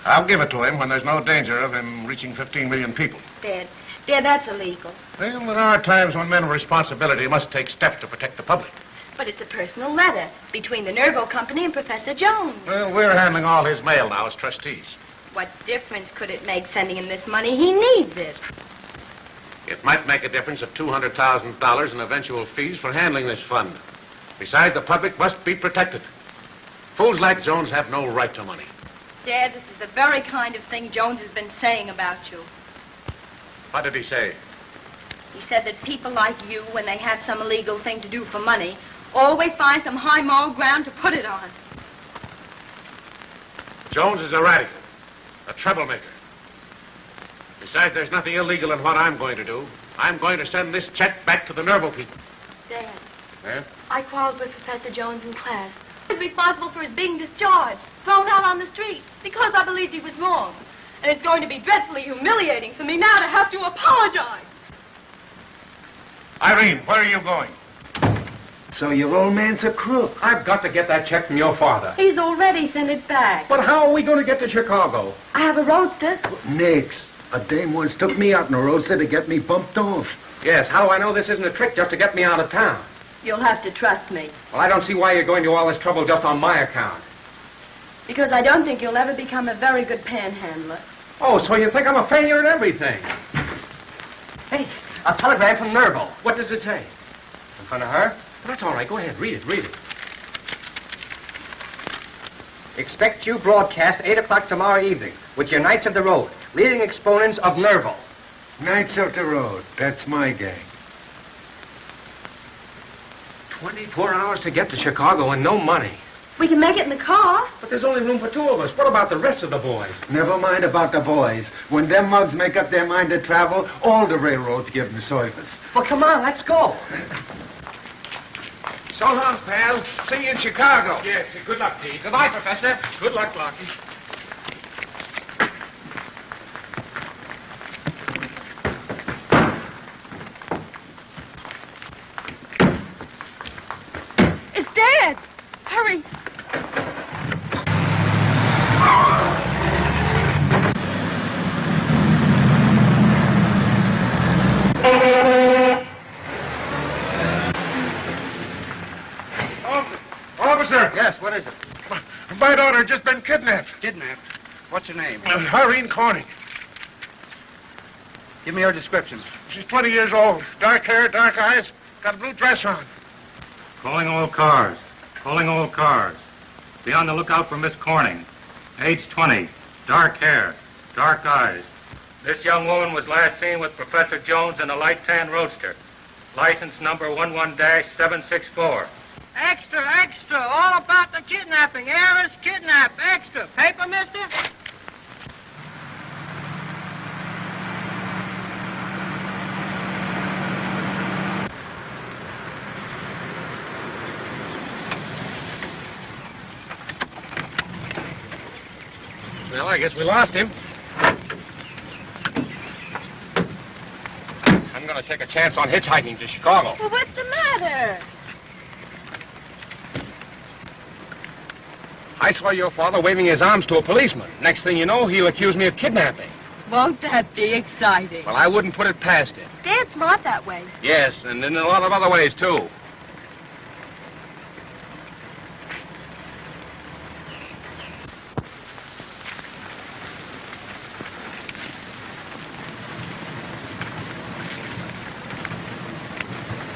I'll give it to him when there's no danger of him reaching 15 million people. Dad, that's illegal. Well, there are times when men of responsibility must take steps to protect the public. But it's a personal letter between the Nervo Company and Professor Jones. Well, we're handling all his mail now as trustees. What difference could it make sending him this money? He needs it. It might make a difference of $200,000 in eventual fees for handling this fund. Besides, the public must be protected. Fools like Jones have no right to money. Dad, this is the very kind of thing Jones has been saying about you. What did he say? He said that people like you, when they have some illegal thing to do for money, always find some high moral ground to put it on. Jones is a radical, a troublemaker. Besides, there's nothing illegal in what I'm going to do. I'm going to send this check back to the Nervo people. Dad, Eh? I quarreled with Professor Jones in class. He's responsible for his being discharged, thrown out on the street, because I believed he was wrong. And it's going to be dreadfully humiliating for me now to have to apologize. Irene, where are you going? So your old man's a crook. I've got to get that check from your father. He's already sent it back. But how are we going to get to Chicago? I have a roadster. Nix. A dame once took me out in a roadster to get me bumped off. Yes, how do I know this isn't a trick just to get me out of town? You'll have to trust me. Well, I don't see why you're going to all this trouble just on my account. Because I don't think you'll ever become a very good panhandler. Oh, so you think I'm a failure at everything? Hey, a telegram from Nervo. What does it say? In front of her? Well, that's all right. Go ahead. Read it. Expect you broadcast 8 o'clock tomorrow evening with your Knights of the Road, leading exponents of Nervo. Knights of the Road. That's my gang. 24 hours to get to Chicago and no money. We can make it in the car. But there's only room for 2 of us. What about the rest of the boys? Never mind about the boys. When them mugs make up their mind to travel, all the railroads give them service. Well, come on, let's go. So long, pal. See you in Chicago. Yes, good luck, Pete. Goodbye, Professor. Good luck, Lockie. It's Dad. Hurry. Officer! Yes, what is it? My daughter had just been kidnapped. Kidnapped. What's her name? Irene Corning. Give me her description. She's 20 years old. Dark hair, dark eyes, got a blue dress on. Calling all cars. Calling all cars. Be on the lookout for Miss Corning. Age 20. Dark hair. Dark eyes. This young woman was last seen with Professor Jones in a light tan roadster. License number 11-764. Extra, extra. All about the kidnapping. Heiress kidnapped. Extra. Paper, mister? Well, I guess we lost him. I'm going to take a chance on hitchhiking to Chicago. Well, what's the matter? I saw your father waving his arms to a policeman. Next thing you know, he'll accuse me of kidnapping. Won't that be exciting? Well, I wouldn't put it past him. Dad's smart that way. Yes, and in a lot of other ways, too.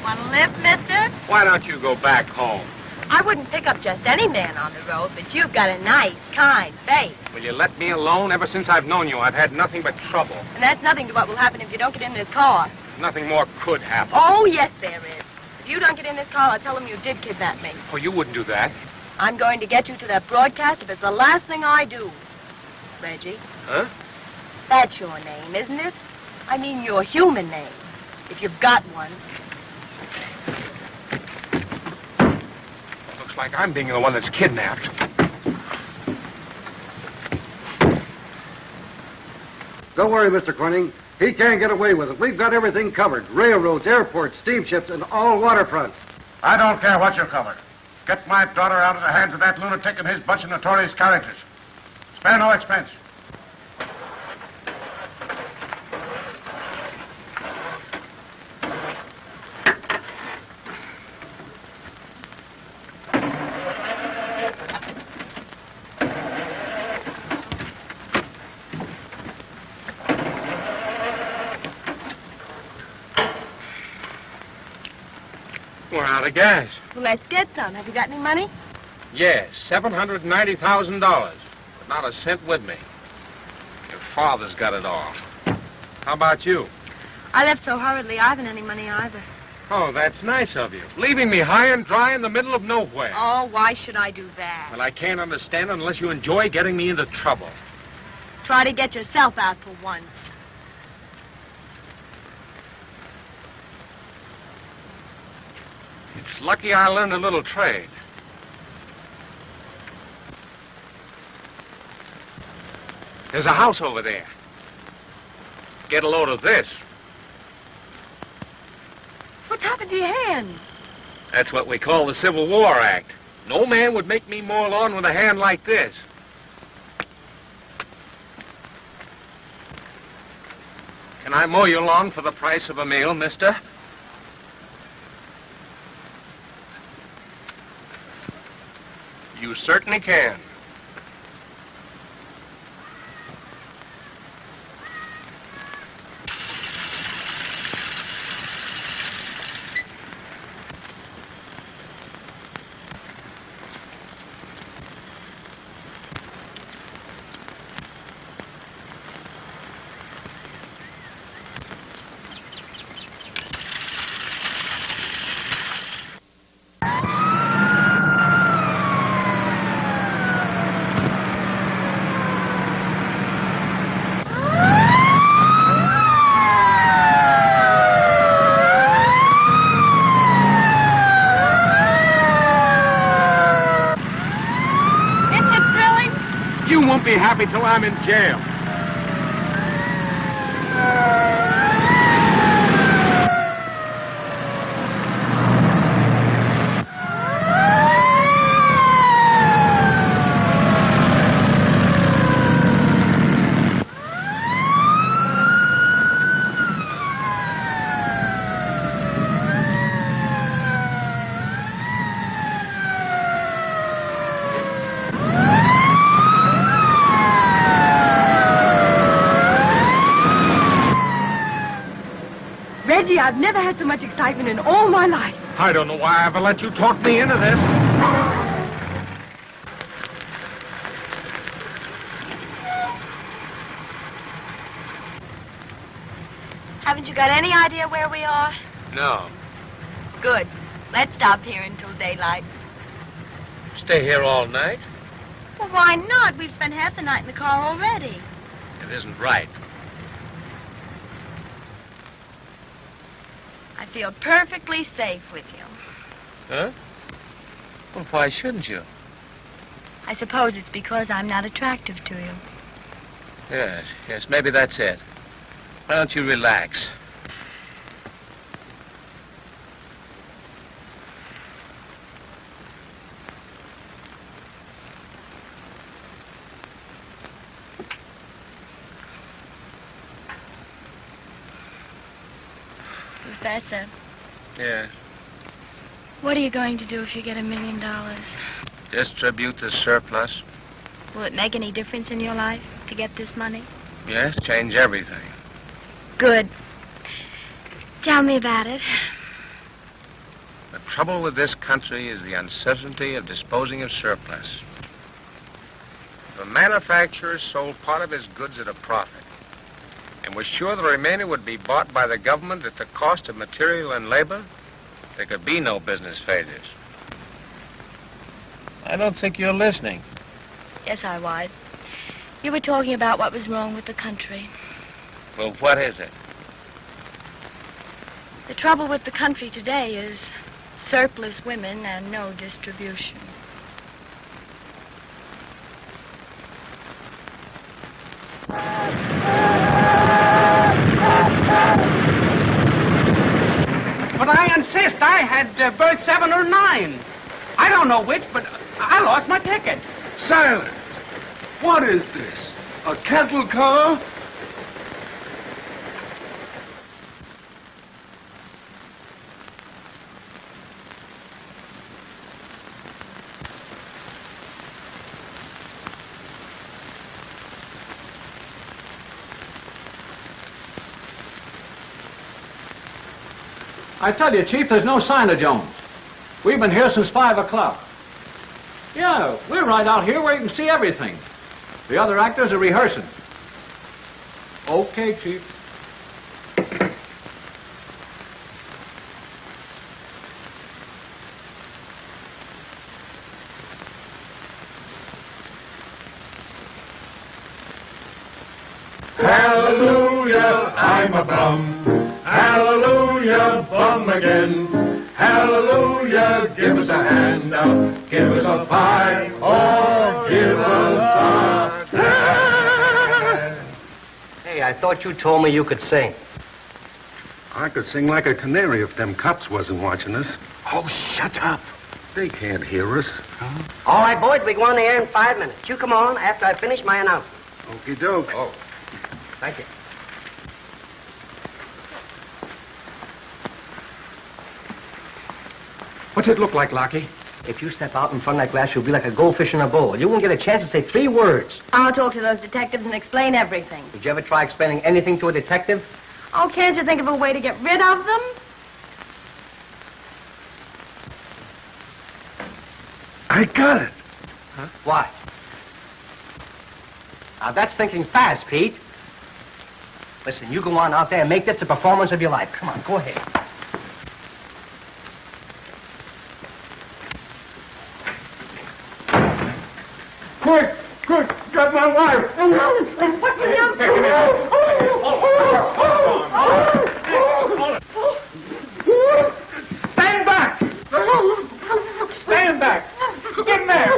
Want to lift, mister? Why don't you go back home? I wouldn't pick up just any man on the road, but you've got a nice, kind face. Will you let me alone? Ever since I've known you, I've had nothing but trouble. And that's nothing to what will happen if you don't get in this car. Nothing more could happen. Oh, yes, there is. If you don't get in this car, I'll tell them you did kidnap me. Oh, you wouldn't do that. I'm going to get you to that broadcast if it's the last thing I do. Reggie. Huh? That's your name, isn't it? I mean your human name, if you've got one. Looks like I'm being the one that's kidnapped. Don't worry, Mr. Corning. He can't get away with it. We've got everything covered. Railroads, airports, steamships, and all waterfronts. I don't care what you covered. Get my daughter out of the hands of that lunatic and his bunch of notorious characters. Spare no expense. We're out of gas. Well, let's get some. Have you got any money? Yes, $790,000. But not a cent with me. Your father's got it all. How about you? I left so hurriedly, I haven't any money either. Oh, that's nice of you. Leaving me high and dry in the middle of nowhere. Oh, why should I do that? Well, I can't understand it unless you enjoy getting me into trouble. Try to get yourself out for once. It's lucky I learned a little trade. There's a house over there. Get a load of this. What's happened to your hand? That's what we call the Civil War Act. No man would make me mow lawn with a hand like this. Can I mow your lawn for the price of a meal, mister? You certainly can. You won't be happy till I'm in jail. Reggie, I've never had so much excitement in all my life. I don't know why I ever let you talk me into this. Haven't you got any idea where we are? No. Good. Let's stop here until daylight. Stay here all night? Well, why not? We've spent half the night in the car already. It isn't right. I feel perfectly safe with you. Huh? Well, why shouldn't you? I suppose it's because I'm not attractive to you. Yes, maybe that's it. Why don't you relax? Professor, Yes. what are you going to do if you get $1 million? Distribute the surplus. Will it make any difference in your life to get this money? Yes, change everything. Good. Tell me about it. The trouble with this country is the uncertainty of disposing of surplus. If a manufacturer sold part of his goods at a profit and was sure the remainder would be bought by the government at the cost of material and labor, there could be no business failures. I don't think you're listening. Yes, I was. You were talking about what was wrong with the country. Well, what is it? The trouble with the country today is surplus women and no distribution. But I insist. I had berth 7 or 9. I don't know which, but I lost my ticket. Silence. What is this? A cattle car? I tell you, Chief, there's no sign of Jones. We've been here since 5 o'clock. Yeah, we're right out here where you can see everything. The other actors are rehearsing. Okay, Chief. Hallelujah, I'm a bum. Hallelujah, bum again. Hallelujah, give us a hand out. Give us a pie, or give us a hand. Hey, I thought you told me you could sing. I could sing like a canary if them cops wasn't watching us. Oh, shut up. They can't hear us. All right, boys, we go on the air in 5 minutes. You come on after I finish my announcement. Okey doke. Oh, thank you. What's it look like, Lockie? If you step out in front of that glass, you'll be like a goldfish in a bowl. You won't get a chance to say 3 words. I'll talk to those detectives and explain everything. Did you ever try explaining anything to a detective? Oh, can't you think of a way to get rid of them? I got it. Huh? What? Now, that's thinking fast, Pete. Listen, you go on out there and make this the performance of your life. Come on, go ahead. Quick, quick, got my wife. What's the Stand back. Stand back. Get in there.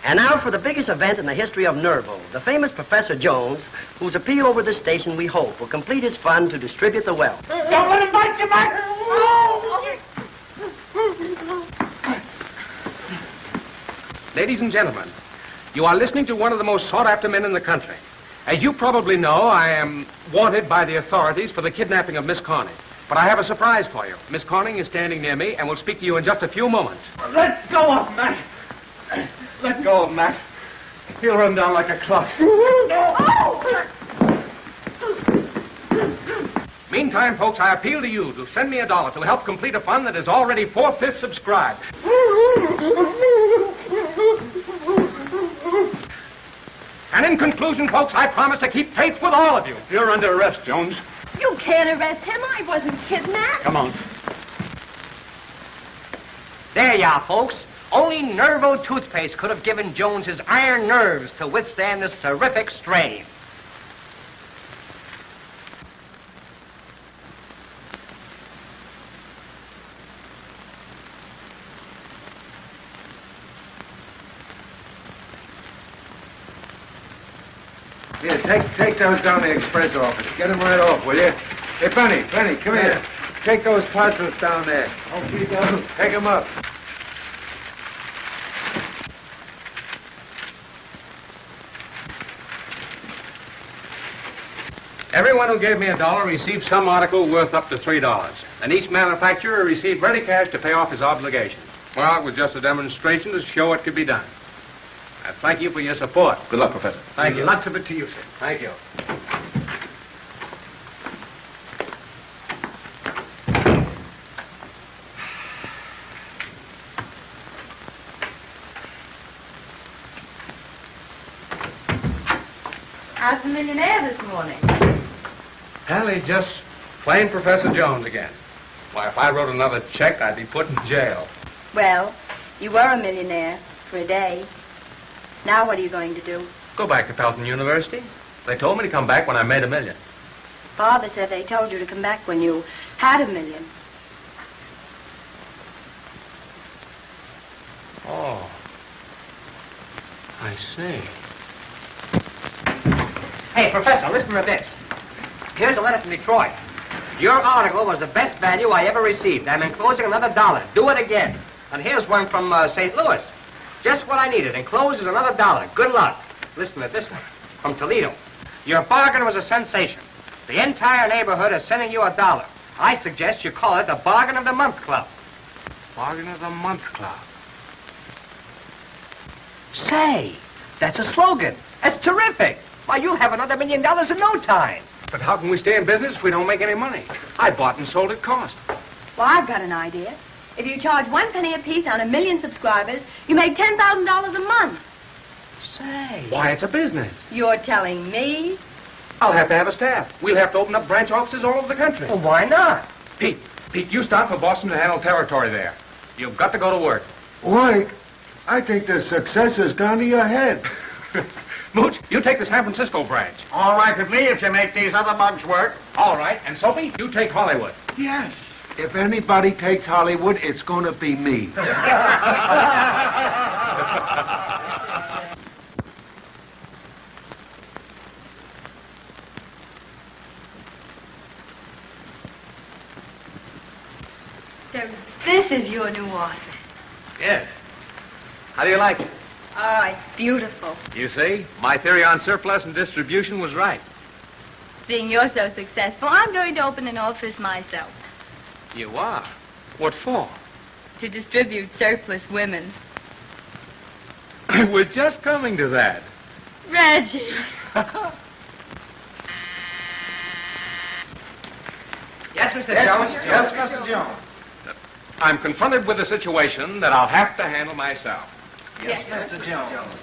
And now for the biggest event in the history of Nervo, the famous Professor Jones, whose appeal over this station we hope will complete his fund to distribute the wealth. Don't let him bite you back. Ladies and gentlemen, you are listening to one of the most sought-after men in the country. As you probably know, I am wanted by the authorities for the kidnapping of Miss Corning. But I have a surprise for you. Miss Corning is standing near me and will speak to you in just a few moments. Let go of Matt. Let go of Matt. He'll run down like a clock. Meantime, folks, I appeal to you to send me $1 to help complete a fund that is already 4/5 subscribed. And in conclusion, folks, I promise to keep faith with all of you. You're under arrest, Jones. You can't arrest him. I wasn't kidnapped. Come on. There you are, folks. Only Nervo toothpaste could have given Jones his iron nerves to withstand this terrific strain. Here, take those down to the express office. Get them right off, will you? Hey, Penny, come here. Take those parcels down there. Okay, take them up. Everyone who gave me $1 received some article worth up to $3. And each manufacturer received ready cash to pay off his obligation. Well, it was just a demonstration to show it could be done. I thank you for your support. Good luck, Professor. Thank you. Lots of it to you, sir. Thank you. How's the millionaire this morning? Hallie just plain Professor Jones again. Why, if I wrote another check, I'd be put in jail. Well, you were a millionaire for a day. Now what are you going to do? Go back to Pelton University. They told me to come back when I made $1 million. Father said they told you to come back when you had $1 million. Oh. I see. Hey, Professor, listen to this. Here's a letter from Detroit. Your article was the best value I ever received. I'm enclosing another $1. Do it again. And here's one from St. Louis. Just what I needed. Enclosed is another $1. Good luck. Listen to this one. From Toledo. Your bargain was a sensation. The entire neighborhood is sending you $1. I suggest you call it the Bargain of the Month Club. Bargain of the Month Club. Say, that's a slogan. That's terrific. Why, you'll have another $1 million in no time. But how can we stay in business if we don't make any money? I bought and sold at cost. Well, I've got an idea. If you charge 1 penny apiece on 1 million subscribers, you make $10,000 a month. Say. Why, it's a business. You're telling me? I'll have to have a staff. We'll have to open up branch offices all over the country. Well, why not? Pete, you start for Boston to handle territory there. You've got to go to work. Why? I think the success has gone to your head. Mooch, you take the San Francisco branch. All right with me if you make these other mugs work. All right. And Sophie, you take Hollywood. Yes. If anybody takes Hollywood, it's going to be me. So this is your new office. Yes. How do you like it? Oh, it's beautiful. You see, my theory on surplus and distribution was right. Seeing you're so successful, I'm going to open an office myself. You are? What for? To distribute surplus women. We're just coming to that. Reggie. Yes, Mr. Jones? Yes, Mr. Jones. I'm confronted with a situation that I'll have to handle myself. Yes, Mr. Jones.